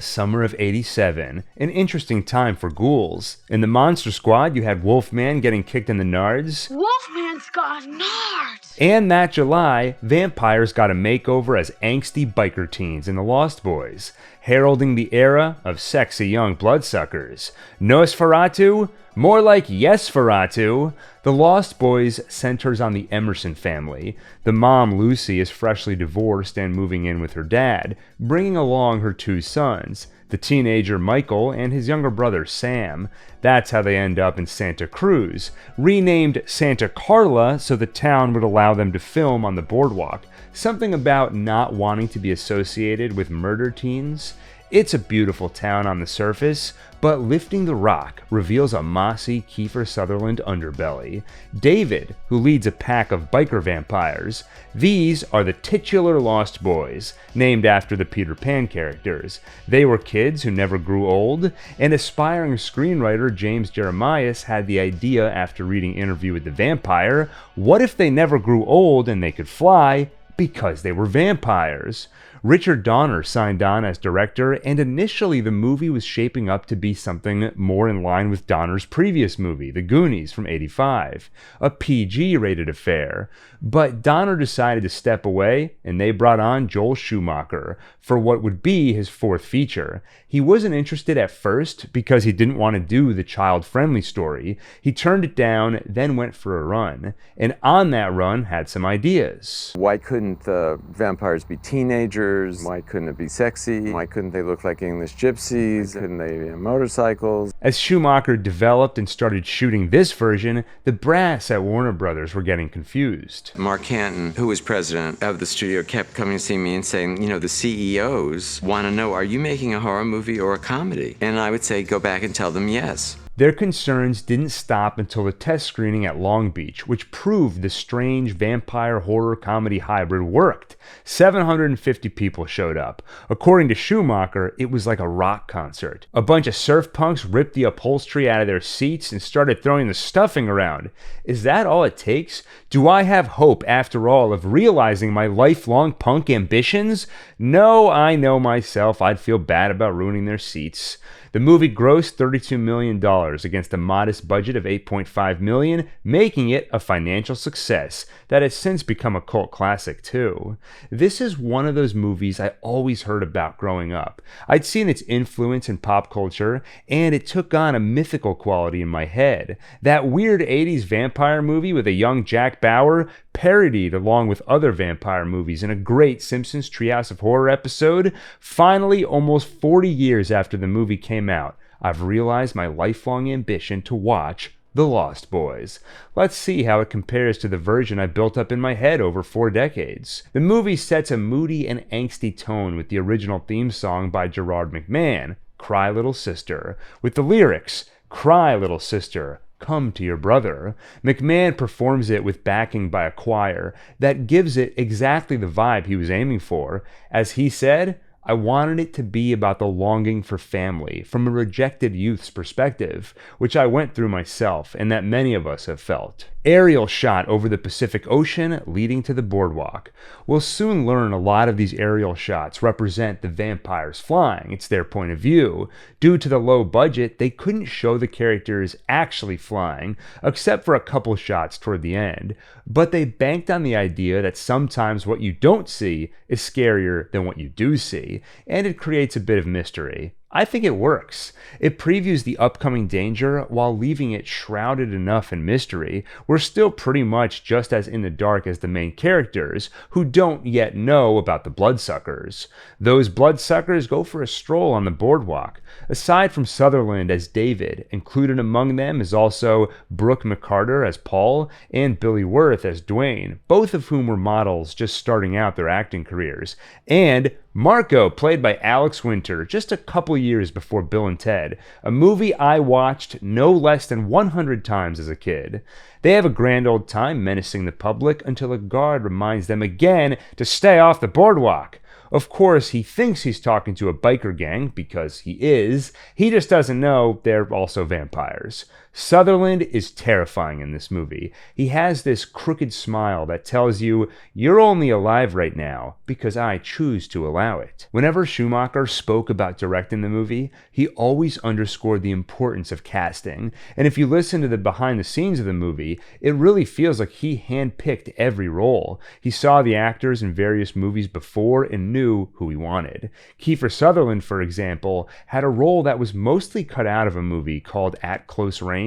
the summer of '87, an interesting time for ghouls. In the Monster Squad, you had Wolfman getting kicked in the nards. Wolfman's got nards! And that July, vampires got a makeover as angsty biker teens in The Lost Boys, heralding the era of sexy young bloodsuckers. Nosferatu? More like Yesferatu. The Lost Boys centers on the Emerson family. The mom, Lucy, is freshly divorced and moving in with her dad, bringing along her two sons, the teenager Michael and his younger brother Sam. That's how they end up in Santa Cruz, renamed Santa Carla so the town would allow them to film on the boardwalk. Something about not wanting to be associated with murder teens. It's a beautiful town on the surface, but lifting the rock reveals a mossy Kiefer Sutherland underbelly. David, who leads a pack of biker vampires. These are the titular Lost Boys, named after the Peter Pan characters. They were kids who never grew old, and aspiring screenwriter James Jeremias had the idea after reading Interview with the Vampire, what if they never grew old and they could fly? Because they were vampires. Richard Donner signed on as director, and initially the movie was shaping up to be something more in line with Donner's previous movie, The Goonies from '85, a PG-rated affair. But Donner decided to step away, and they brought on Joel Schumacher for what would be his fourth feature. He wasn't interested at first because he didn't want to do the child-friendly story. He turned it down, then went for a run, and on that run had some ideas. Why couldn't the vampires be teenagers? Why couldn't it be sexy? Why couldn't they look like English gypsies? Couldn't they be on motorcycles? As Schumacher developed and started shooting this version, the brass at Warner Brothers were getting confused. Mark Canton, who was president of the studio, kept coming to see me and saying, you know, the CEOs want to know, are you making a horror movie or a comedy? And I would say, go back and tell them yes. Their concerns didn't stop until the test screening at Long Beach, which proved the strange vampire horror comedy hybrid worked. 750 people showed up. According to Schumacher, it was like a rock concert. A bunch of surf punks ripped the upholstery out of their seats and started throwing the stuffing around. Is that all it takes? Do I have hope, after all, of realizing my lifelong punk ambitions? No, I know myself. I'd feel bad about ruining their seats. The movie grossed $32 million against a modest budget of $8.5 million, making it a financial success that has since become a cult classic too. This is one of those movies I always heard about growing up. I'd seen its influence in pop culture, and it took on a mythical quality in my head. That weird 80s vampire movie with a young Jack Bauer, parodied along with other vampire movies in a great Simpsons Treehouse of Horror episode. Finally, almost 40 years after the movie came out, I've realized my lifelong ambition to watch The Lost Boys. Let's see how it compares to the version I built up in my head over 4 decades. The movie sets a moody and angsty tone with the original theme song by Gerard McMahon, Cry Little Sister, with the lyrics, Cry Little Sister, come to your brother. McMahon performs it with backing by a choir that gives it exactly the vibe he was aiming for. As he said, I wanted it to be about the longing for family from a rejected youth's perspective, which I went through myself and that many of us have felt. Aerial shot over the Pacific Ocean leading to the boardwalk. We'll soon learn a lot of these aerial shots represent the vampires flying. It's their point of view. Due to the low budget, they couldn't show the characters actually flying, except for a couple shots toward the end. But they banked on the idea that sometimes what you don't see is scarier than what you do see, and it creates a bit of mystery. I think it works. It previews the upcoming danger while leaving it shrouded enough in mystery. We're still pretty much just as in the dark as the main characters, who don't yet know about the bloodsuckers. Those bloodsuckers go for a stroll on the boardwalk. Aside from Sutherland as David, included among them is also Brooke McCarter as Paul and Billy Wirth as Dwayne, both of whom were models just starting out their acting careers. And Marco, played by Alex Winter, just a couple years before Bill and Ted, a movie I watched no less than 100 times as a kid. They have a grand old time menacing the public until a guard reminds them again to stay off the boardwalk. Of course, he thinks he's talking to a biker gang, because he is. He just doesn't know they're also vampires. Sutherland is terrifying in this movie. He has this crooked smile that tells you, you're only alive right now because I choose to allow it. Whenever Schumacher spoke about directing the movie, he always underscored the importance of casting. And if you listen to the behind the scenes of the movie, it really feels like he handpicked every role. He saw the actors in various movies before and knew who he wanted. Kiefer Sutherland, for example, had a role that was mostly cut out of a movie called At Close Range,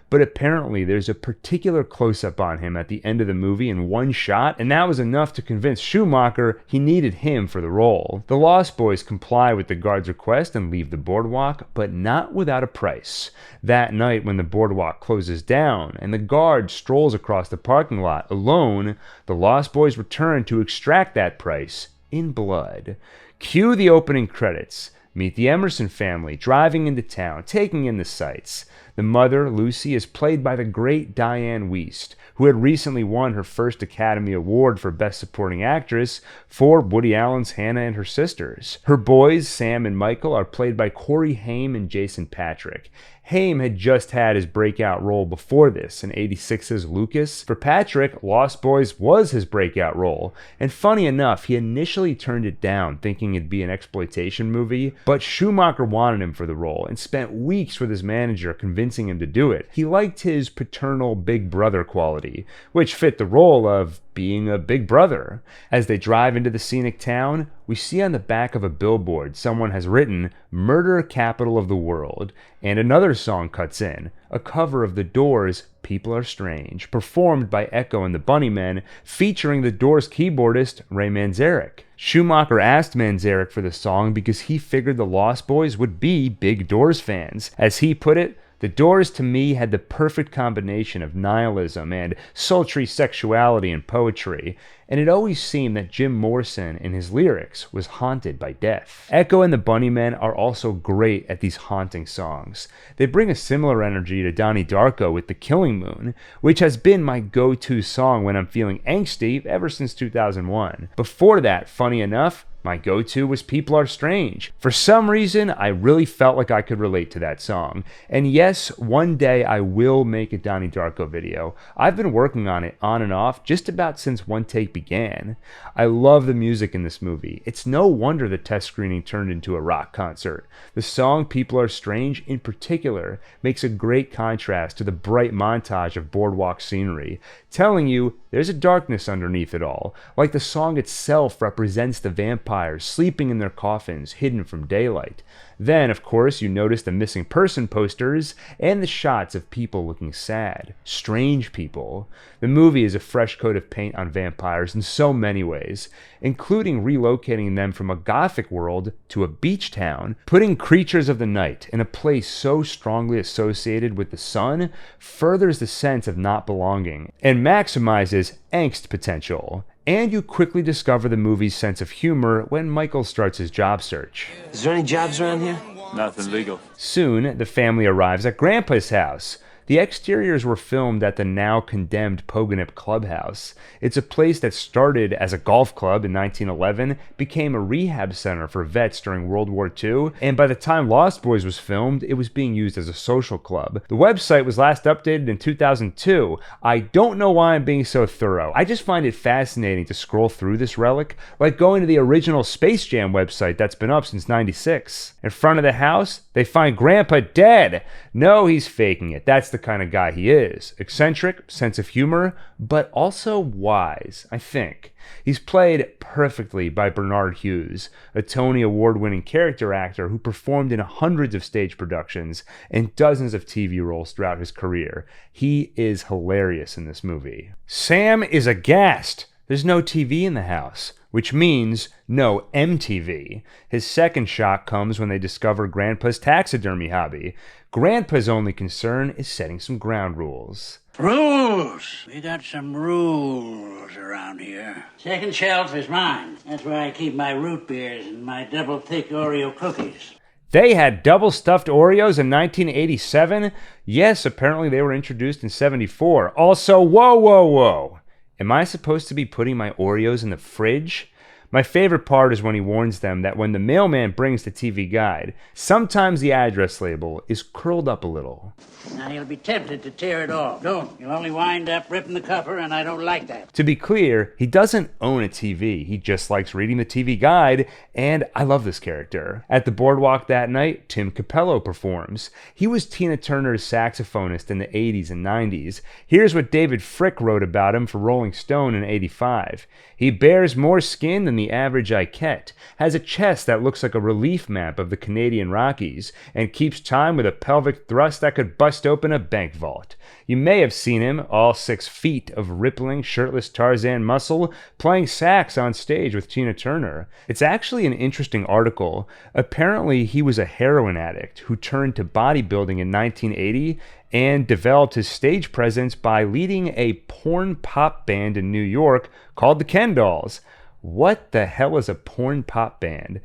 but apparently there's a particular close-up on him at the end of the movie in one shot, and that was enough to convince Schumacher he needed him for the role. The Lost Boys comply with the guard's request and leave the boardwalk, but not without a price. That night, when the boardwalk closes down and the guard strolls across the parking lot alone, the Lost Boys return to extract that price in blood. Cue the opening credits. Meet the Emerson family driving into town, taking in the sights. The mother, Lucy, is played by the great Diane Wiest, who had recently won her first Academy Award for Best Supporting Actress for Woody Allen's Hannah and Her Sisters. Her boys, Sam and Michael, are played by Corey Haim and Jason Patrick. Haim had just had his breakout role before this in '86's Lucas. For Patrick, Lost Boys was his breakout role, and funny enough, he initially turned it down thinking it'd be an exploitation movie, but Schumacher wanted him for the role and spent weeks with his manager convincing him to do it. He liked his paternal big brother quality, which fit the role of being a big brother. As they drive into the scenic town, we see on the back of a billboard someone has written, "Murder Capital of the World," and another song cuts in, a cover of The Doors' People Are Strange, performed by Echo and the Bunnymen, featuring The Doors keyboardist Ray Manzarek. Schumacher asked Manzarek for the song because he figured the Lost Boys would be big Doors fans. As he put it, The Doors to me had the perfect combination of nihilism and sultry sexuality and poetry, and it always seemed that Jim Morrison in his lyrics was haunted by death. Echo and the Bunnymen are also great at these haunting songs. They bring a similar energy to Donnie Darko with The Killing Moon, which has been my go-to song when I'm feeling angsty ever since 2001. Before that, funny enough, my go-to was People Are Strange. For some reason, I really felt like I could relate to that song. And yes, one day I will make a Donnie Darko video. I've been working on it on and off just about since One Take began. I love the music in this movie. It's no wonder the test screening turned into a rock concert. The song People Are Strange in particular makes a great contrast to the bright montage of boardwalk scenery, telling you there's a darkness underneath it all, like the song itself represents the vampires sleeping in their coffins, hidden from daylight. Then, of course, you notice the missing person posters and the shots of people looking sad. Strange people. The movie is a fresh coat of paint on vampires in so many ways, including relocating them from a gothic world to a beach town, putting creatures of the night in a place so strongly associated with the sun furthers the sense of not belonging and maximizes angst potential. And you quickly discover the movie's sense of humor when Michael starts his job search. Is there any jobs around here? Nothing legal. Soon, the family arrives at Grandpa's house. The exteriors were filmed at the now condemned Poganip Clubhouse. It's a place that started as a golf club in 1911, became a rehab center for vets during World War II, and by the time Lost Boys was filmed, it was being used as a social club. The website was last updated in 2002. I don't know why I'm being so thorough. I just find it fascinating to scroll through this relic, like going to the original Space Jam website that's been up since '96. In front of the house, they find Grandpa dead. No, he's faking it. That's the kind of guy he is. Eccentric, sense of humor, but also wise, I think. He's played perfectly by Bernard Hughes, a Tony Award-winning character actor who performed in hundreds of stage productions and dozens of TV roles throughout his career. He is hilarious in this movie. Sam is aghast. There's no TV in the house, which means no MTV. His second shock comes when they discover Grandpa's taxidermy hobby. Grandpa's only concern is setting some ground rules. Rules! We got some rules around here. Second shelf is mine. That's where I keep my root beers and my double thick Oreo cookies. They had double stuffed Oreos in 1987? Yes, apparently they were introduced in '74. Also, whoa. Am I supposed to be putting my Oreos in the fridge? My favorite part is when he warns them that when the mailman brings the TV guide, sometimes the address label is curled up a little. Now you'll be tempted to tear it off. Don't. You'll only wind up ripping the cover, and I don't like that. To be clear, he doesn't own a TV. He just likes reading the TV guide, and I love this character. At the boardwalk that night, Tim Capello performs. He was Tina Turner's saxophonist in the 80s and 90s. Here's what David Frick wrote about him for Rolling Stone in '85. He bears more skin than the average Ikette, has a chest that looks like a relief map of the Canadian Rockies, and keeps time with a pelvic thrust that could bust open a bank vault. You may have seen him, all 6 feet of rippling, shirtless Tarzan muscle, playing sax on stage with Tina Turner. It's actually an interesting article. Apparently, he was a heroin addict who turned to bodybuilding in 1980 and developed his stage presence by leading a porn pop band in New York called the Ken Dolls. What the hell is a porn pop band?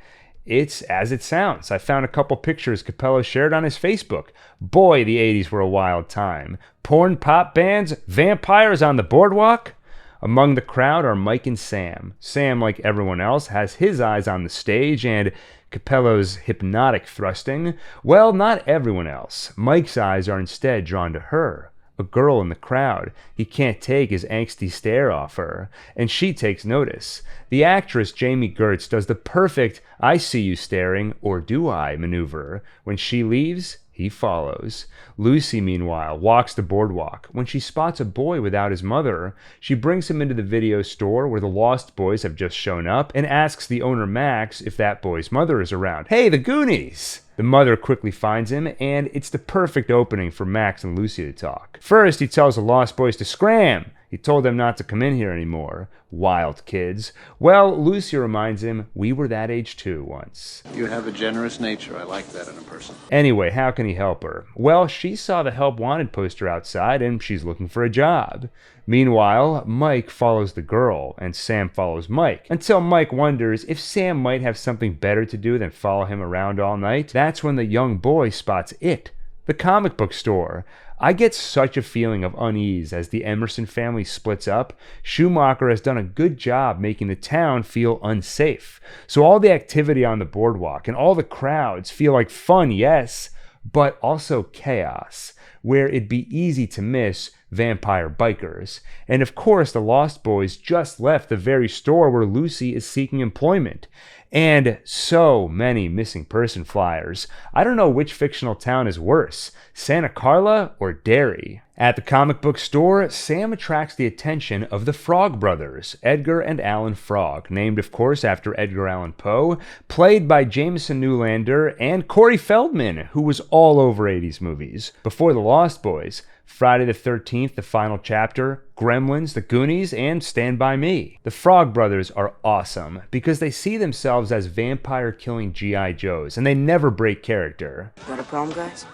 It's as it sounds. I found a couple pictures Capello shared on his Facebook. Boy, the 80s were a wild time. Porn pop bands, vampires on the boardwalk. Among the crowd are Mike and Sam. Sam, like everyone else, has his eyes on the stage and Capello's hypnotic thrusting. Well, not everyone else. Mike's eyes are instead drawn to her, a girl in the crowd. He can't take his angsty stare off her, and she takes notice. The actress Jamie Gertz does the perfect "I see you staring, or do I" maneuver. When she leaves, he follows. Lucy, meanwhile, walks the boardwalk. When she spots a boy without his mother, she brings him into the video store where the Lost Boys have just shown up and asks the owner Max if that boy's mother is around. Hey, the Goonies! The mother quickly finds him, and it's the perfect opening for Max and Lucy to talk. First, he tells the Lost Boys to scram. He told them not to come in here anymore. Wild kids. Well, Lucy reminds him, we were that age too once. You have a generous nature. I like that in a person. Anyway, how can he help her? Well, she saw the Help Wanted poster outside, and she's looking for a job. Meanwhile, Mike follows the girl, and Sam follows Mike, until Mike wonders if Sam might have something better to do than follow him around all night. That's when the young boy spots it, the comic book store. I get such a feeling of unease as the Emerson family splits up. Schumacher has done a good job making the town feel unsafe. So all the activity on the boardwalk and all the crowds feel like fun, yes, but also chaos, where it'd be easy to miss vampire bikers. And of course, the Lost Boys just left the very store where Lucy is seeking employment. And so many missing person flyers. I don't know which fictional town is worse, Santa Carla or Derry. At the comic book store, Sam attracts the attention of the Frog brothers, Edgar and Allan Frog, named of course after Edgar Allan Poe, played by Jameson Newlander and Corey Feldman, who was all over 80s movies. Before the Lost Boys, Friday the 13th, the final chapter, Gremlins, The Goonies, and Stand By Me. The Frog Brothers are awesome because they see themselves as vampire-killing G.I. Joes, and they never break character. Got a problem, guys?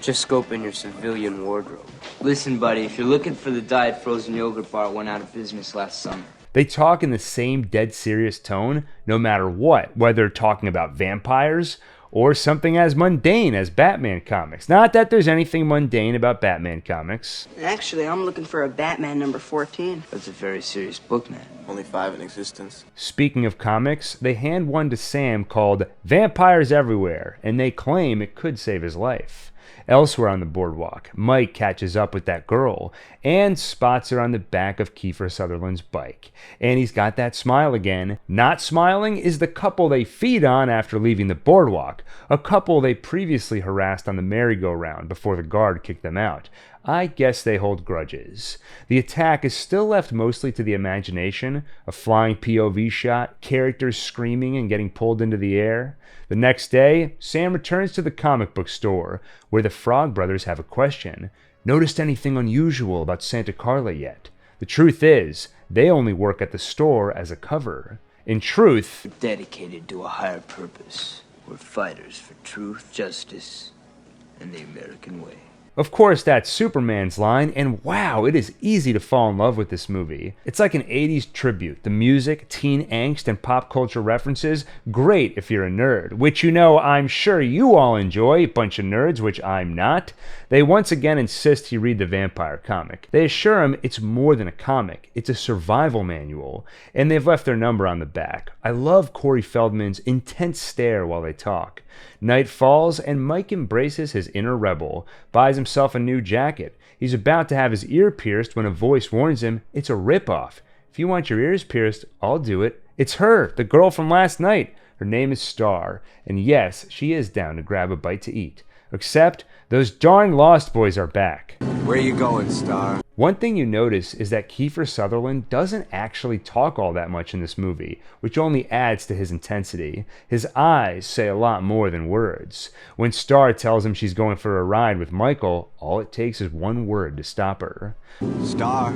Just scope in your civilian wardrobe. Listen, buddy, if you're looking for the diet frozen yogurt bar, it went out of business last summer. They talk in the same dead serious tone, no matter what, whether talking about vampires or something as mundane as Batman comics. Not that there's anything mundane about Batman comics. Actually, I'm looking for a Batman number 14. That's a very serious book, man. Only 5 in existence. Speaking of comics, they hand one to Sam called Vampires Everywhere, and they claim it could save his life. Elsewhere on the boardwalk, Mike catches up with that girl and spots her on the back of Kiefer Sutherland's bike. And he's got that smile again. Not smiling is the couple they feed on after leaving the boardwalk, a couple they previously harassed on the merry-go-round before the guard kicked them out. I guess they hold grudges. The attack is still left mostly to the imagination, a flying POV shot, characters screaming and getting pulled into the air. The next day, Sam returns to the comic book store, where the Frog Brothers have a question. Noticed anything unusual about Santa Carla yet? The truth is, they only work at the store as a cover. In truth, We're dedicated to a higher purpose. We're fighters for truth, justice, and the American way. Of course, that's Superman's line, and wow, it is easy to fall in love with this movie. It's like an 80s tribute. The music, teen angst, and pop culture references, great if you're a nerd, which you know I'm sure you all enjoy, bunch of nerds, which I'm not. They once again insist he read the vampire comic. They assure him it's more than a comic, it's a survival manual, and they've left their number on the back. I love Corey Feldman's intense stare while they talk. Night falls, and Mike embraces his inner rebel, buys himself a new jacket. He's about to have his ear pierced when a voice warns him it's a ripoff. If you want your ears pierced, I'll do it. It's her, the girl from last night. Her name is Star, and yes, she is down to grab a bite to eat. Except, those darn Lost Boys are back. Where you going, Star? One thing you notice is that Kiefer Sutherland doesn't actually talk all that much in this movie, which only adds to his intensity. His eyes say a lot more than words. When Star tells him she's going for a ride with Michael, all it takes is one word to stop her. Star.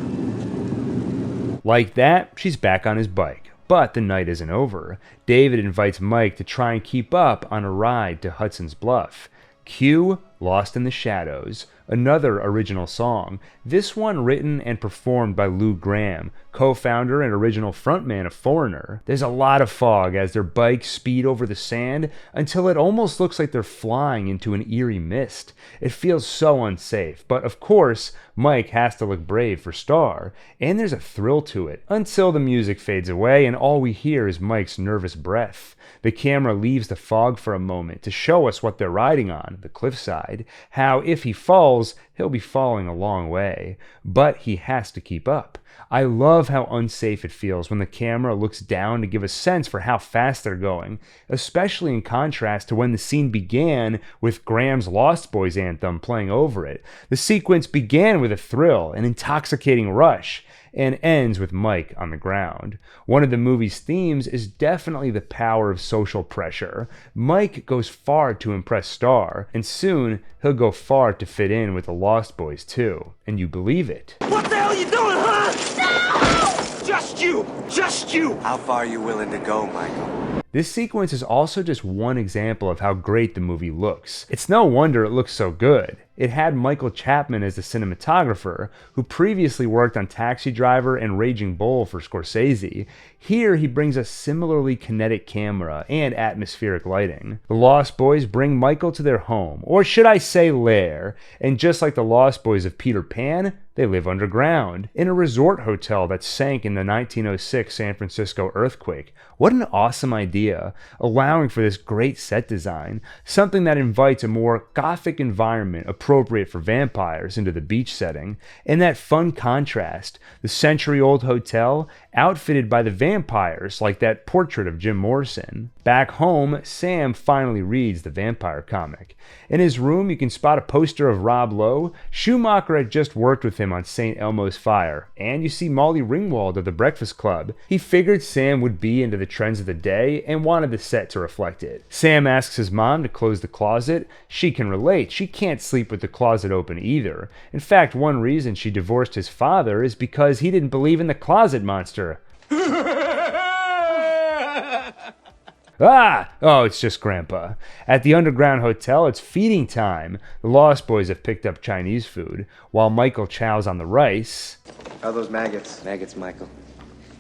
Like that, she's back on his bike. But the night isn't over. David invites Mike to try and keep up on a ride to Hudson's Bluff. Cue Lost in the Shadows, another original song, this one written and performed by Lou Gramm, co-founder and original frontman of Foreigner. There's a lot of fog as their bikes speed over the sand until it almost looks like they're flying into an eerie mist. It feels so unsafe, but of course, Mike has to look brave for Star, and there's a thrill to it, until the music fades away and all we hear is Mike's nervous breath. The camera leaves the fog for a moment to show us what they're riding on, the cliffside, how if he falls, he'll be falling a long way, but he has to keep up. I love how unsafe it feels when the camera looks down to give a sense for how fast they're going, especially in contrast to when the scene began with Graham's Lost Boys anthem playing over it. The sequence began with a thrill, an intoxicating rush, and ends with Mike on the ground. One of the movie's themes is definitely the power of social pressure. Mike goes far to impress Star, and soon he'll go far to fit in with the Lost Boys too. And you believe it. What the hell are you doing, huh? No! Just you! Just you! How far are you willing to go, Michael? This sequence is also just one example of how great the movie looks. It's no wonder it looks so good. It had Michael Chapman as the cinematographer, who previously worked on Taxi Driver and Raging Bull for Scorsese. Here he brings a similarly kinetic camera and atmospheric lighting. The Lost Boys bring Michael to their home, or should I say lair, and just like the Lost Boys of Peter Pan, they live underground, in a resort hotel that sank in the 1906 San Francisco earthquake. What an awesome idea, allowing for this great set design, something that invites a more gothic environment appropriate for vampires into the beach setting, and that fun contrast, the century-old hotel outfitted by the vampires like that portrait of Jim Morrison. Back home, Sam finally reads the vampire comic. In his room, you can spot a poster of Rob Lowe. Schumacher had just worked with him on St. Elmo's Fire, and you see Molly Ringwald of The Breakfast Club. He figured Sam would be into the trends of the day and wanted the set to reflect it. Sam asks his mom to close the closet. She can relate. She can't sleep with the closet open either. In fact, one reason she divorced his father is because he didn't believe in the closet monster. Oh, it's just Grandpa. At the underground hotel, it's feeding time. The Lost Boys have picked up Chinese food, while Michael chows on the rice. How are those maggots? Maggots, Michael.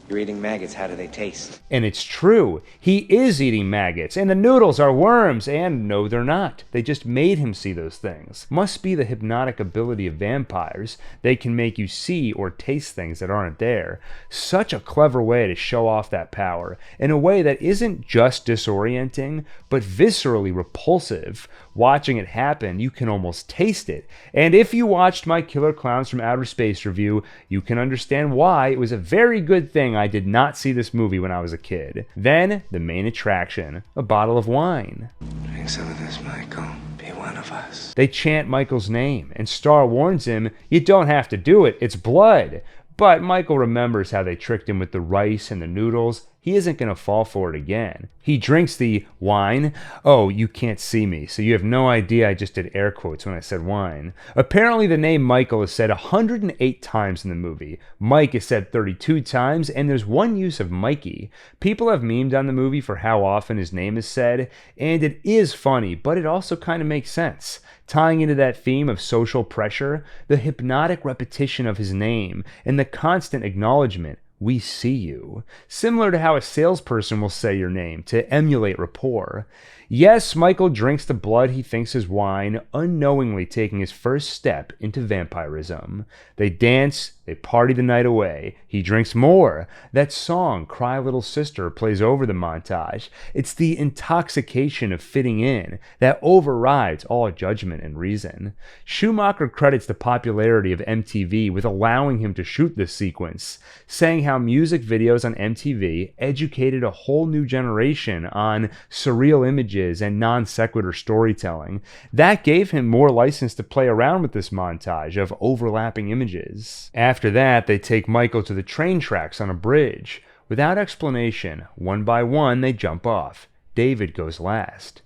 You're eating maggots. How do they taste? And it's true. He is eating maggots, and the noodles are worms, and no, they're not. They just made him see those things. Must be the hypnotic ability of vampires. They can make you see or taste things that aren't there. Such a clever way to show off that power, in a way that isn't just disorienting, but viscerally repulsive. Watching it happen, you can almost taste it. And if you watched my Killer Clowns from Outer Space review, you can understand why it was a very good thing I did not see this movie when I was a kid. Then, the main attraction, a bottle of wine. Drink some of this, Michael. Be one of us. They chant Michael's name, and Star warns him, you don't have to do it, it's blood. But Michael remembers how they tricked him with the rice and the noodles, he isn't going to fall for it again. He drinks the wine. Oh, you can't see me, so you have no idea I just did air quotes when I said wine. Apparently the name Michael is said 108 times in the movie. Mike is said 32 times, and there's one use of Mikey. People have memed on the movie for how often his name is said, and it is funny, but it also kind of makes sense. Tying into that theme of social pressure, the hypnotic repetition of his name, and the constant acknowledgement, "We see you," similar to how a salesperson will say your name to emulate rapport. Yes, Michael drinks the blood he thinks is wine, unknowingly taking his first step into vampirism. They dance, they party the night away. He drinks more. That song, "Cry Little Sister," plays over the montage. It's the intoxication of fitting in that overrides all judgment and reason. Schumacher credits the popularity of MTV with allowing him to shoot this sequence, saying how music videos on MTV educated a whole new generation on surreal images and non sequitur storytelling. That gave him more license to play around with this montage of overlapping images. After that, they take Michael to the train tracks on a bridge. Without explanation, one by one, they jump off. David goes last.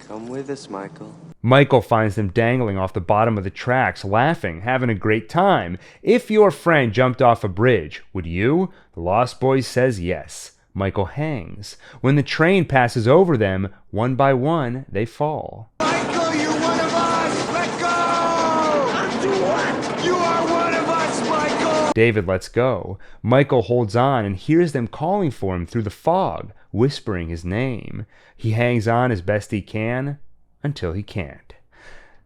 Come with us, Michael. Michael finds them dangling off the bottom of the tracks, laughing, having a great time. If your friend jumped off a bridge, would you? The Lost Boys says yes. Michael hangs. When the train passes over them, one by one, they fall. Michael, you're one of us! Let go! What? You are one of us, Michael! David lets go. Michael holds on and hears them calling for him through the fog, whispering his name. He hangs on as best he can, until he can't.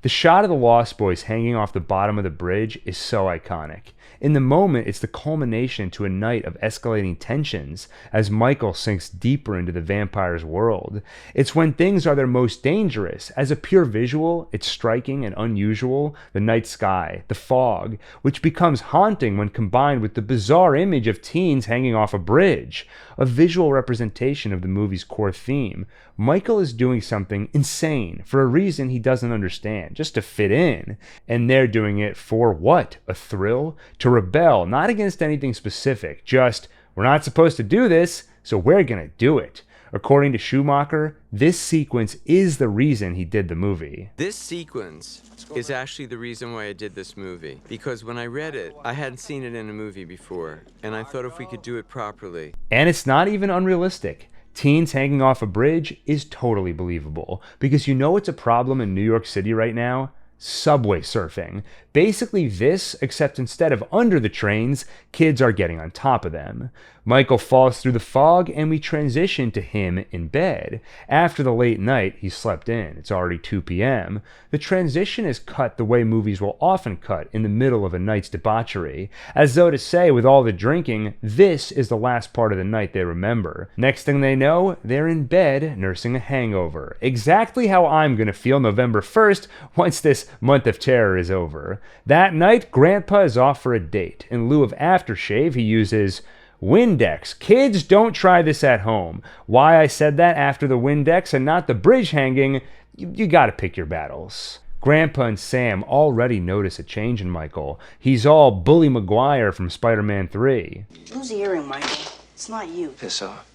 The shot of the Lost Boys hanging off the bottom of the bridge is so iconic. In the moment, it's the culmination to a night of escalating tensions as Michael sinks deeper into the vampire's world. It's when things are their most dangerous. As a pure visual, it's striking and unusual. The night sky, the fog, which becomes haunting when combined with the bizarre image of teens hanging off a bridge. A visual representation of the movie's core theme. Michael is doing something insane for a reason he doesn't understand, just to fit in. And they're doing it for what? A thrill? To rebel, not against anything specific, just, we're not supposed to do this, so we're gonna do it. According to Schumacher, this sequence is the reason he did the movie. This sequence is actually the reason why I did this movie. Because when I read it, I hadn't seen it in a movie before, and I thought if we could do it properly. And it's not even unrealistic. Teens hanging off a bridge is totally believable, because you know it's a problem in New York City right now? Subway surfing. Basically this, except instead of under the trains, kids are getting on top of them. Michael falls through the fog and we transition to him in bed. After the late night, he slept in. It's already 2 p.m. The transition is cut the way movies will often cut in the middle of a night's debauchery, as though to say with all the drinking, this is the last part of the night they remember. Next thing they know, they're in bed nursing a hangover. Exactly how I'm gonna feel November 1st once this month of terror is over. That night, Grandpa is off for a date. In lieu of aftershave, he uses Windex. Kids, don't try this at home. Why I said that after the Windex and not the bridge hanging, you gotta pick your battles. Grandpa and Sam already notice a change in Michael. He's all Bully Maguire from Spider-Man 3. Lose the earring, Michael. It's not you. Piss off.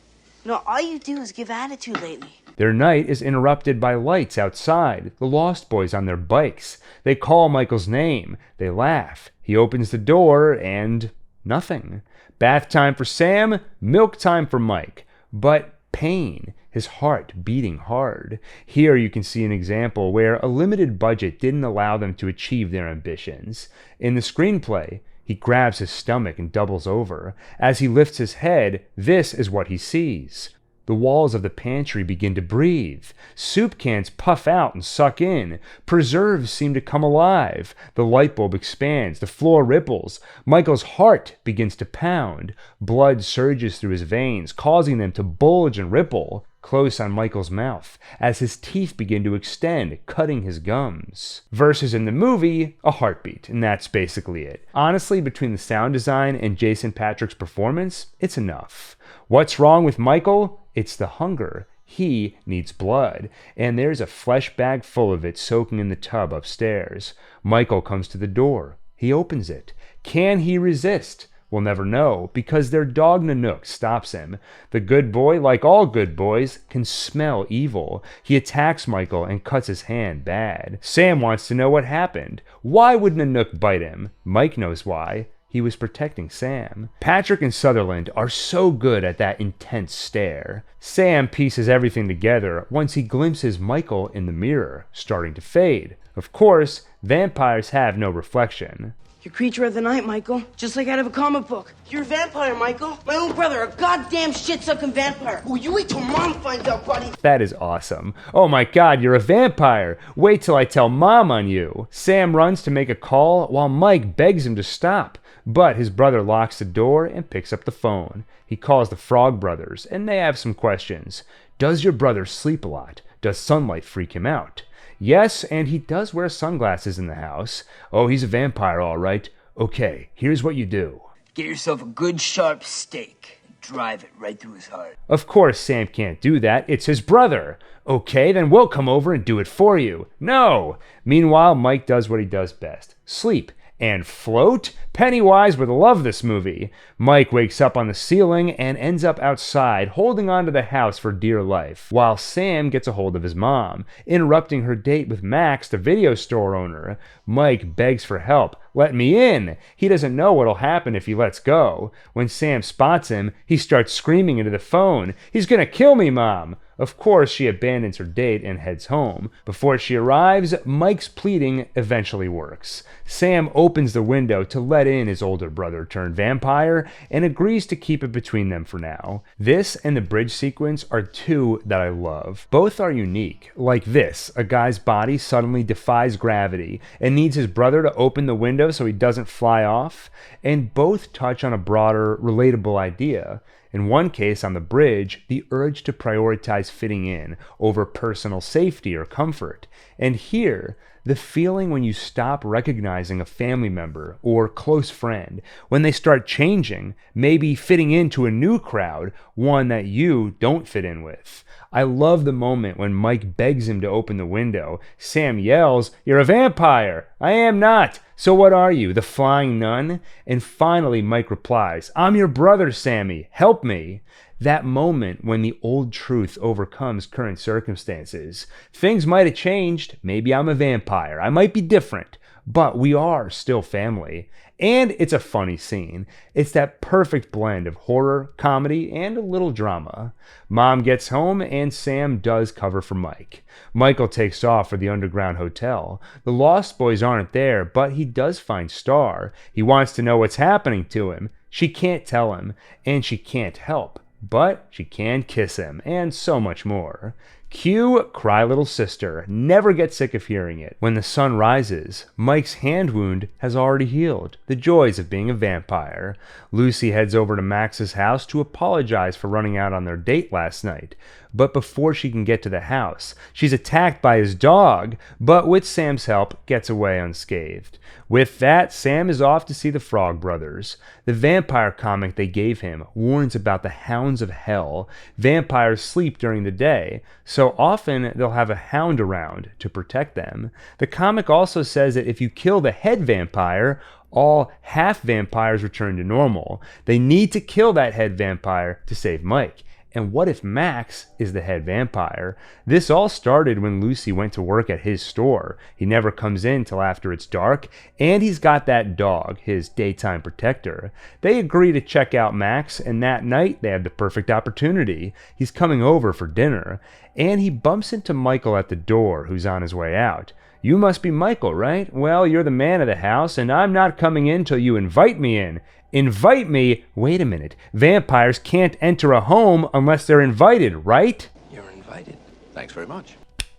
No, all you do is give attitude lately. Their night is interrupted by lights outside, the Lost Boys on their bikes. They call Michael's name. They laugh. He opens the door and nothing. Bath time for Sam, milk time for Mike. But pain, his heart beating hard. Here you can see an example where a limited budget didn't allow them to achieve their ambitions. In the screenplay, he grabs his stomach and doubles over. As he lifts his head, this is what he sees. The walls of the pantry begin to breathe. Soup cans puff out and suck in. Preserves seem to come alive. The light bulb expands. The floor ripples. Michael's heart begins to pound. Blood surges through his veins, causing them to bulge and ripple. Close on Michael's mouth, as his teeth begin to extend, cutting his gums. Versus in the movie, a heartbeat, and that's basically it. Honestly, between the sound design and Jason Patric's performance, it's enough. What's wrong with Michael? It's the hunger. He needs blood, and there's a flesh bag full of it soaking in the tub upstairs. Michael comes to the door. He opens it. Can he resist? We'll never know, because their dog Nanook stops him. The good boy, like all good boys, can smell evil. He attacks Michael and cuts his hand bad. Sam wants to know what happened. Why would Nanook bite him? Mike knows why. He was protecting Sam. Patrick and Sutherland are so good at that intense stare. Sam pieces everything together once he glimpses Michael in the mirror, starting to fade. Of course, vampires have no reflection. You're creature of the night, Michael. Just like out of a comic book. You're a vampire, Michael. My own brother, a goddamn shit-sucking vampire. Oh, you wait till Mom finds out, buddy. That is awesome. Oh my god, you're a vampire. Wait till I tell Mom on you. Sam runs to make a call while Mike begs him to stop. But his brother locks the door and picks up the phone. He calls the Frog Brothers, and they have some questions. Does your brother sleep a lot? Does sunlight freak him out? Yes, and he does wear sunglasses in the house. Oh, he's a vampire, all right. Okay, here's what you do. Get yourself a good sharp stake and drive it right through his heart. Of course, Sam can't do that. It's his brother. Okay, then we'll come over and do it for you. No! Meanwhile, Mike does what he does best. Sleep. And float? Pennywise would love this movie. Mike wakes up on the ceiling and ends up outside, holding onto the house for dear life, while Sam gets a hold of his mom, interrupting her date with Max, the video store owner. Mike begs for help. Let me in! He doesn't know what'll happen if he lets go. When Sam spots him, he starts screaming into the phone. He's gonna kill me, Mom! Of course, she abandons her date and heads home. Before she arrives, Mike's pleading eventually works. Sam opens the window to let in his older brother turned vampire and agrees to keep it between them for now. This and the bridge sequence are two that I love. Both are unique. Like this, a guy's body suddenly defies gravity and needs his brother to open the window so he doesn't fly off. And both touch on a broader, relatable idea. In one case, on the bridge, the urge to prioritize fitting in over personal safety or comfort. And here, the feeling when you stop recognizing a family member or close friend, when they start changing, maybe fitting into a new crowd, one that you don't fit in with. I love the moment when Mike begs him to open the window. Sam yells, "You're a vampire!" "I am not!" "So what are you, the flying nun?" And finally Mike replies, "I'm your brother, Sammy. Help me." That moment when the old truth overcomes current circumstances. Things might have changed. Maybe I'm a vampire. I might be different. But we are still family. And it's a funny scene. It's that perfect blend of horror, comedy, and a little drama. Mom gets home and Sam does cover for Mike. Michael takes off for the underground hotel. The Lost Boys aren't there, but he does find Star. He wants to know what's happening to him. She can't tell him, and she can't help. But she can kiss him, and so much more. Cue Cry Little Sister. Never get sick of hearing it. When the sun rises, Mike's hand wound has already healed. The joys of being a vampire. Lucy heads over to Max's house to apologize for running out on their date last night. But before she can get to the house, she's attacked by his dog, but with Sam's help, gets away unscathed. With that, Sam is off to see the Frog Brothers. The vampire comic they gave him warns about the hounds of hell. Vampires sleep during the day, so often they'll have a hound around to protect them. The comic also says that if you kill the head vampire, all half vampires return to normal. They need to kill that head vampire to save Mike. And what if Max is the head vampire? This all started when Lucy went to work at his store. He never comes in till after it's dark, and he's got that dog, his daytime protector. They agree to check out Max, and that night they have the perfect opportunity. He's coming over for dinner, and he bumps into Michael at the door, who's on his way out. "You must be Michael, right? Well, you're the man of the house, and I'm not coming in till you invite me in." "Invite me? Wait a minute. Vampires can't enter a home unless they're invited, right?" You're invited. Thanks very much.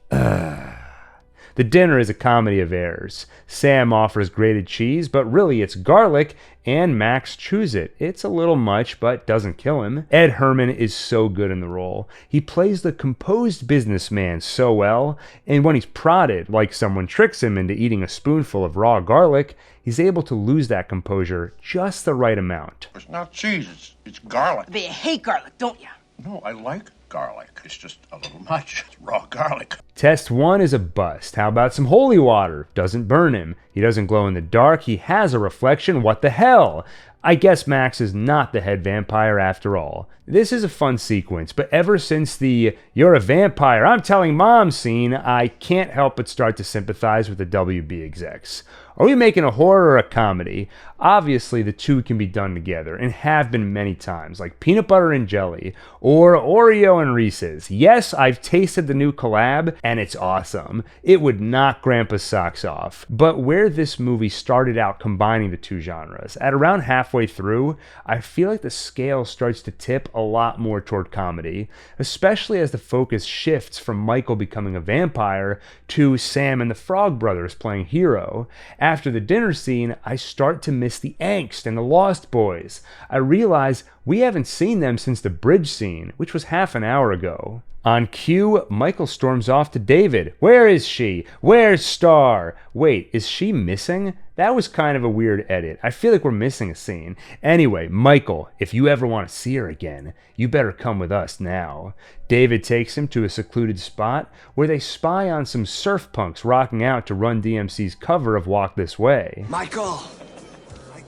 The dinner is a comedy of errors. Sam offers grated cheese, but really it's garlic, and Max chews it. It's a little much, but doesn't kill him. Ed Herman is so good in the role. He plays the composed businessman so well, and when he's prodded, like someone tricks him into eating a spoonful of raw garlic, he's able to lose that composure just the right amount. It's not cheese, it's garlic. But you hate garlic, don't you? No, I like garlic. It's just a little much. It's raw garlic. Test 1 is a bust. How about some holy water? Doesn't burn him. He doesn't glow in the dark. He has a reflection. What the hell? I guess Max is not the head vampire after all. This is a fun sequence, but ever since the "you're a vampire, I'm telling mom" scene, I can't help but start to sympathize with the WB execs. Are we making a horror or a comedy? Obviously, the two can be done together, and have been many times, like peanut butter and jelly, or Oreo and Reese's. Yes, I've tasted the new collab, and it's awesome. It would knock Grandpa's socks off. But where this movie started out combining the two genres, at around halfway through, I feel like the scale starts to tip a lot more toward comedy, especially as the focus shifts from Michael becoming a vampire to Sam and the Frog Brothers playing hero. After the dinner scene, I start to miss the angst and the Lost Boys. I realize we haven't seen them since the bridge scene, which was half an hour ago. On cue, Michael storms off to David. Where is she? Where's Star? Wait, is she missing? That was kind of a weird edit. I feel like we're missing a scene. Anyway, Michael, if you ever want to see her again, you better come with us now. David takes him to a secluded spot where they spy on some surf punks rocking out to Run DMC's cover of Walk This Way. Michael,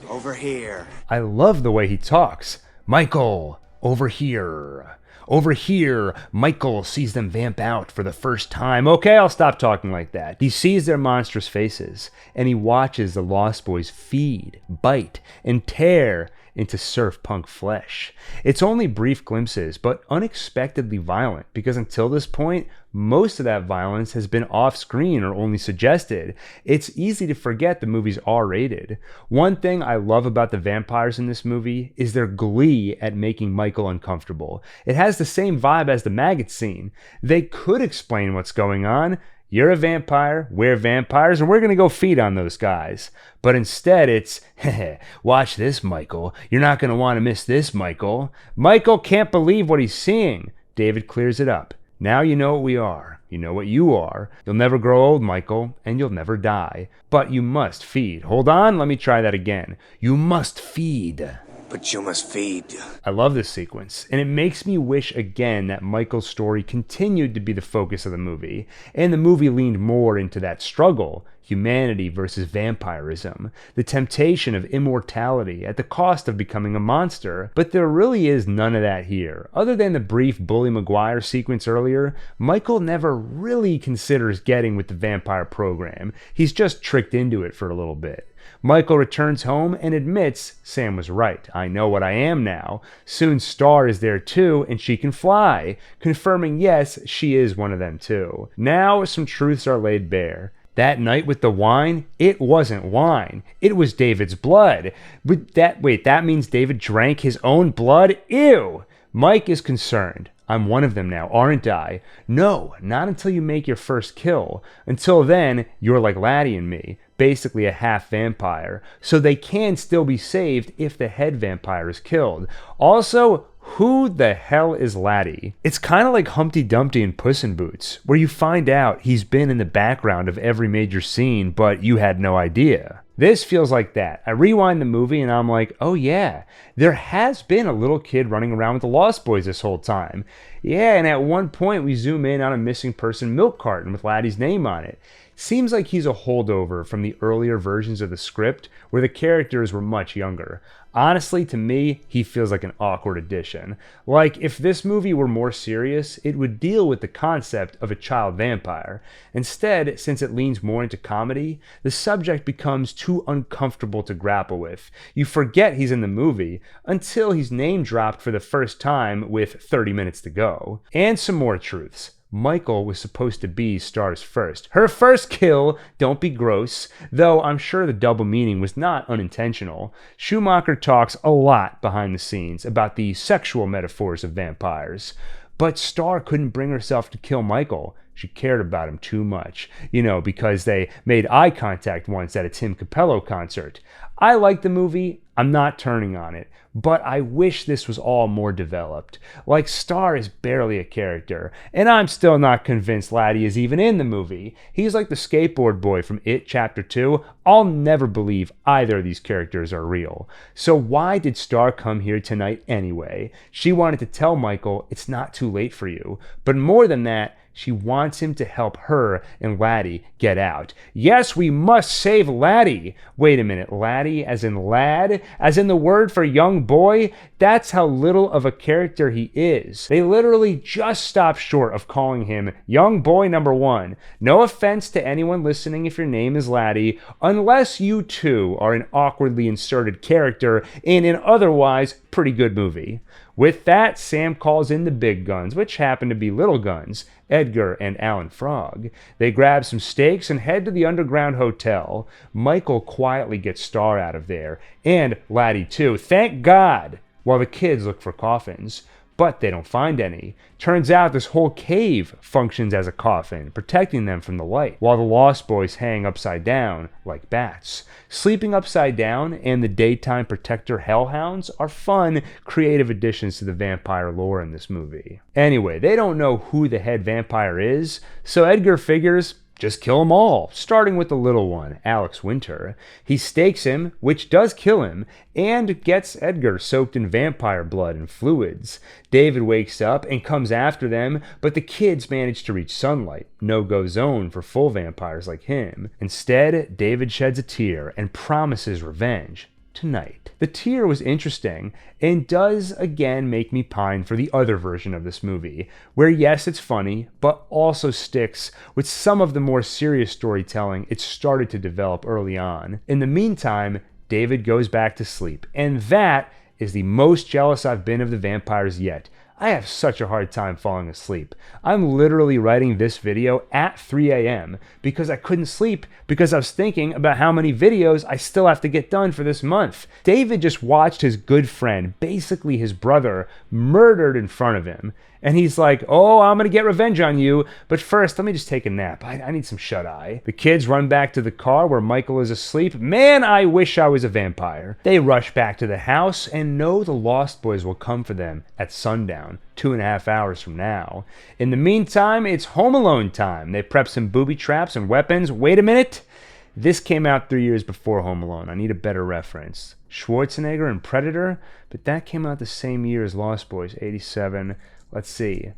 over here. I love the way he talks. Michael, over here. Over here, Michael sees them vamp out for the first time. Okay, I'll stop talking like that. He sees their monstrous faces, and he watches the Lost Boys feed, bite, and tear into surf punk flesh. It's only brief glimpses, but unexpectedly violent, because until this point, most of that violence has been off-screen or only suggested. It's easy to forget the movie's R-rated. One thing I love about the vampires in this movie is their glee at making Michael uncomfortable. It has the same vibe as the maggot scene. They could explain what's going on. You're a vampire, we're vampires, and we're going to go feed on those guys. But instead it's, watch this, Michael. You're not going to want to miss this, Michael. Michael can't believe what he's seeing. David clears it up. Now you know what we are. You know what you are. You'll never grow old, Michael, and you'll never die. But you must feed. Hold on, let me try that again. You must feed. But you must feed. I love this sequence, and it makes me wish again that Michael's story continued to be the focus of the movie, and the movie leaned more into that struggle, humanity versus vampirism, the temptation of immortality at the cost of becoming a monster. But there really is none of that here. Other than the brief Bully Maguire sequence earlier, Michael never really considers getting with the vampire program. He's just tricked into it for a little bit. Michael returns home and admits Sam was right. I know what I am now. Soon Star is there too, and she can fly, confirming yes, she is one of them too. Now some truths are laid bare. That night with the wine, it wasn't wine. It was David's blood. But that means David drank his own blood? Ew! Mike is concerned. I'm one of them now, aren't I? No, not until you make your first kill. Until then, you're like Laddie and me, basically a half vampire. So they can still be saved if the head vampire is killed. Also, who the hell is Laddie? It's kind of like Humpty Dumpty in Puss in Boots, where you find out he's been in the background of every major scene, but you had no idea. This feels like that. I rewind the movie and I'm like, oh yeah, there has been a little kid running around with the Lost Boys this whole time. Yeah, and at one point we zoom in on a missing person milk carton with Laddie's name on it. Seems like he's a holdover from the earlier versions of the script where the characters were much younger. Honestly, to me, he feels like an awkward addition. Like, if this movie were more serious, it would deal with the concept of a child vampire. Instead, since it leans more into comedy, the subject becomes too uncomfortable to grapple with. You forget he's in the movie until he's name dropped for the first time with 30 minutes to go. And some more truths. Michael was supposed to be Star's first. Her first kill, don't be gross, though I'm sure the double meaning was not unintentional. Schumacher talks a lot behind the scenes about the sexual metaphors of vampires. But Star couldn't bring herself to kill Michael. She cared about him too much, because they made eye contact once at a Tim Capello concert. I like the movie, I'm not turning on it, but I wish this was all more developed. Like, Star is barely a character, and I'm still not convinced Laddie is even in the movie. He's like the skateboard boy from It Chapter 2. I'll never believe either of these characters are real. So why did Star come here tonight anyway? She wanted to tell Michael it's not too late for you, but more than that, She wants him to help her and Laddie get out. Yes, we must save Laddie. Wait a minute, Laddie as in lad? As in the word for young boy? That's how little of a character he is. They literally just stop short of calling him young boy number 1. No offense to anyone listening if your name is Laddie, unless you too are an awkwardly inserted character in an otherwise pretty good movie. With that, Sam calls in the big guns, which happen to be little guns, Edgar and Alan Frog. They grab some steaks and head to the underground hotel. Michael quietly gets Star out of there, and Laddie too, thank God, while the kids look for coffins. But they don't find any. Turns out this whole cave functions as a coffin, protecting them from the light, while the Lost Boys hang upside down like bats. Sleeping upside down and the daytime protector hellhounds are fun, creative additions to the vampire lore in this movie. Anyway, they don't know who the head vampire is, so Edgar figures, just kill them all, starting with the little one, Alex Winter. He stakes him, which does kill him, and gets Edgar soaked in vampire blood and fluids. David wakes up and comes after them, but the kids manage to reach sunlight, no-go zone for full vampires like him. Instead, David sheds a tear and promises revenge tonight. The tear was interesting and does again make me pine for the other version of this movie, where yes, it's funny, but also sticks with some of the more serious storytelling it started to develop early on. In the meantime, David goes back to sleep, and that is the most jealous I've been of the vampires yet. I have such a hard time falling asleep. I'm literally writing this video at 3 a.m. because I couldn't sleep because I was thinking about how many videos I still have to get done for this month. David just watched his good friend, basically his brother, murdered in front of him. And he's like, oh, I'm going to get revenge on you, but first, let me just take a nap. I need some shut-eye. The kids run back to the car where Michael is asleep. Man, I wish I was a vampire. They rush back to the house and know the Lost Boys will come for them at sundown, 2.5 hours from now. In the meantime, it's Home Alone time. They prep some booby traps and weapons. Wait a minute. This came out 3 years before Home Alone. I need a better reference. Schwarzenegger and Predator, but that came out the same year as Lost Boys, 87. Let's see.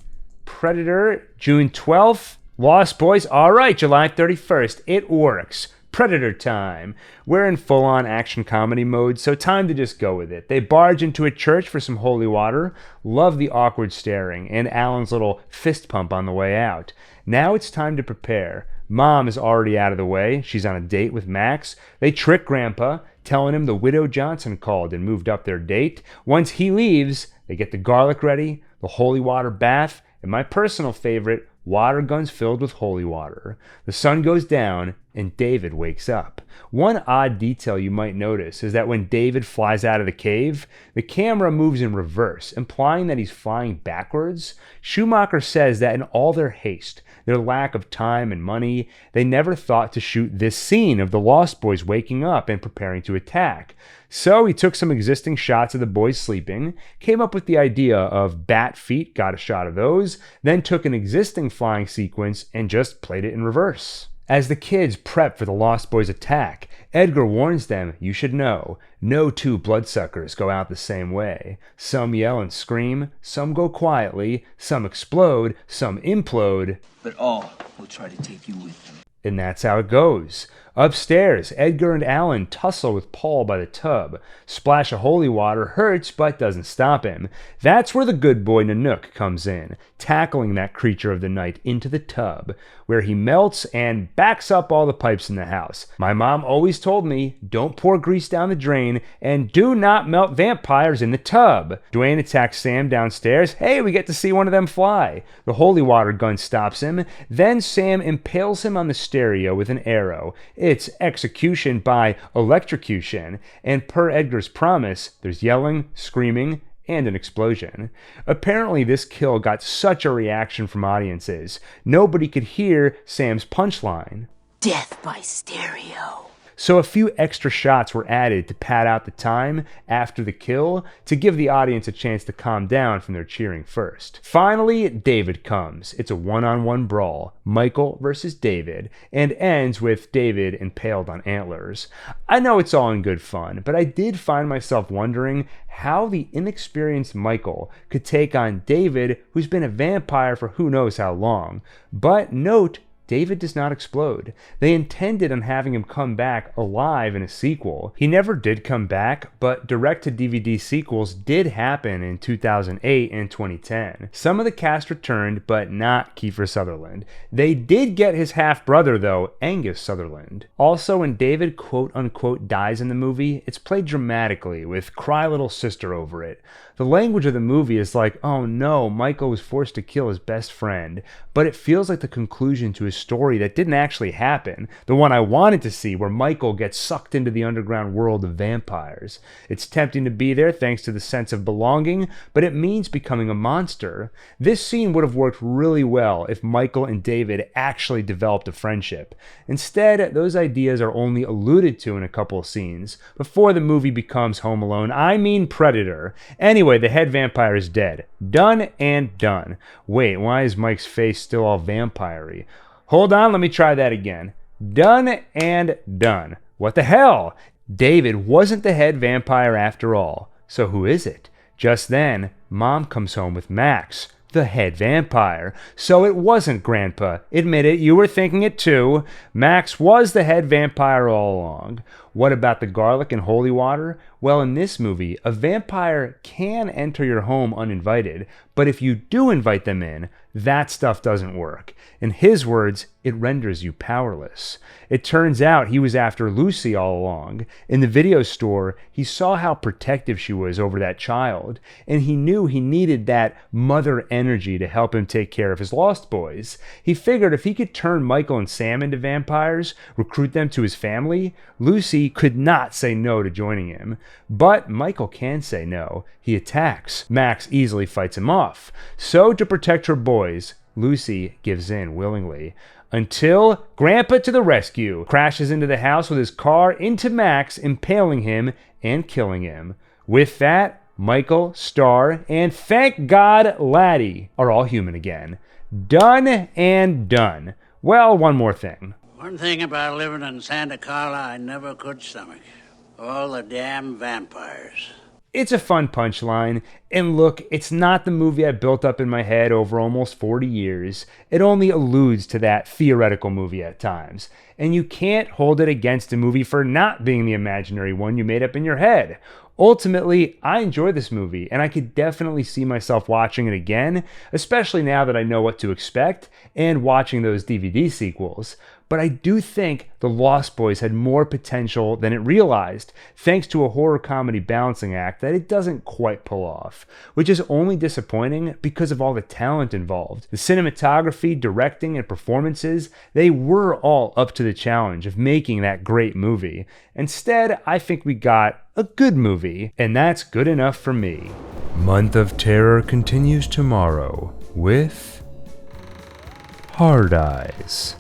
Predator, June 12th. Lost Boys, all right, July 31st. It works. Predator time. We're in full-on action comedy mode, so time to just go with it. They barge into a church for some holy water. Love the awkward staring and Alan's little fist pump on the way out. Now it's time to prepare. Mom is already out of the way. She's on a date with Max. They trick Grandpa, telling him the widow Johnson called and moved up their date. Once he leaves, they get the garlic ready, the holy water bath, and my personal favorite, water guns filled with holy water. The sun goes down, and David wakes up. One odd detail you might notice is that when David flies out of the cave, the camera moves in reverse, implying that he's flying backwards. Schumacher says that in all their haste, their lack of time and money, they never thought to shoot this scene of the Lost Boys waking up and preparing to attack. So he took some existing shots of the boys sleeping, came up with the idea of bat feet, got a shot of those, then took an existing flying sequence and just played it in reverse. As the kids prep for the Lost Boys' attack, Edgar warns them, you should know, no two bloodsuckers go out the same way. Some yell and scream, some go quietly, some explode, some implode, But all will try to take you with them. and that's how it goes. Upstairs, Edgar and Alan tussle with Paul by the tub. Splash of holy water hurts but doesn't stop him. That's where the good boy Nanook comes in, tackling that creature of the night into the tub, where he melts and backs up all the pipes in the house. My mom always told me, don't pour grease down the drain and do not melt vampires in the tub. Dwayne attacks Sam downstairs. Hey, we get to see one of them fly. The holy water gun stops him. Then Sam impales him on the stereo with an arrow. It's execution by electrocution, and per Edgar's promise, there's yelling, screaming, and an explosion. Apparently, this kill got such a reaction from audiences, nobody could hear Sam's punchline. Death by stereo. so a few extra shots were added to pad out the time after the kill to give the audience a chance to calm down from their cheering first. Finally, David comes. It's a one-on-one brawl, Michael versus David, and ends with David impaled on antlers. I know it's all in good fun, but I did find myself wondering how the inexperienced Michael could take on David, who's been a vampire for who knows how long. But note, David does not explode. They intended on having him come back alive in a sequel. He never did come back, but direct-to-DVD sequels did happen in 2008 and 2010. Some of the cast returned, but not Kiefer Sutherland. They did get his half-brother, though, Angus Sutherland. Also, when David quote-unquote dies in the movie, it's played dramatically, with Cry Little Sister over it. The language of the movie is like, oh no, Michael was forced to kill his best friend, but it feels like the conclusion to his story that didn't actually happen, the one I wanted to see, where Michael gets sucked into the underground world of vampires. It's tempting to be there thanks to the sense of belonging, but it means becoming a monster. This scene would have worked really well if Michael and David actually developed a friendship. Instead, those ideas are only alluded to in a couple of scenes before the movie becomes Home Alone, I mean Predator. Anyway, the head vampire is dead. Done and done. Wait, why is Mike's face still all vampire-y? Hold on, let me try that again. Done and done. What the hell? David wasn't the head vampire after all. So who is it? Just then, Mom comes home with Max, the head vampire. So it wasn't Grandpa. Admit it, you were thinking it too. Max was the head vampire all along. What about the garlic and holy water? Well, in this movie, a vampire can enter your home uninvited, but if you do invite them in, that stuff doesn't work. In his words, it renders you powerless. It turns out he was after Lucy all along. In the video store, he saw how protective she was over that child, and he knew he needed that mother energy to help him take care of his lost boys. He figured if he could turn Michael and Sam into vampires, recruit them to his family, Lucy could not say no to joining him. But Michael can say no. He attacks. Max easily fights him off. So to protect her boys, Lucy gives in willingly. Until Grandpa to the rescue, crashes into the house with his car into Max, impaling him and killing him. With that, Michael, Star, and thank God Laddie are all human again. Done and done. Well, one more thing. One thing about living in Santa Carla I never could stomach. All the damn vampires. It's a fun punchline, and look, it's not the movie I built up in my head over almost 40 years. It only alludes to that theoretical movie at times, and you can't hold it against a movie for not being the imaginary one you made up in your head. Ultimately, I enjoy this movie, and I could definitely see myself watching it again, especially now that I know what to expect, and watching those DVD sequels. But I do think The Lost Boys had more potential than it realized, thanks to a horror comedy balancing act that it doesn't quite pull off, which is only disappointing because of all the talent involved. The cinematography, directing, and performances, they were all up to the challenge of making that great movie. Instead, I think we got a good movie, and that's good enough for me. Month of Terror continues tomorrow with Hard Eyes.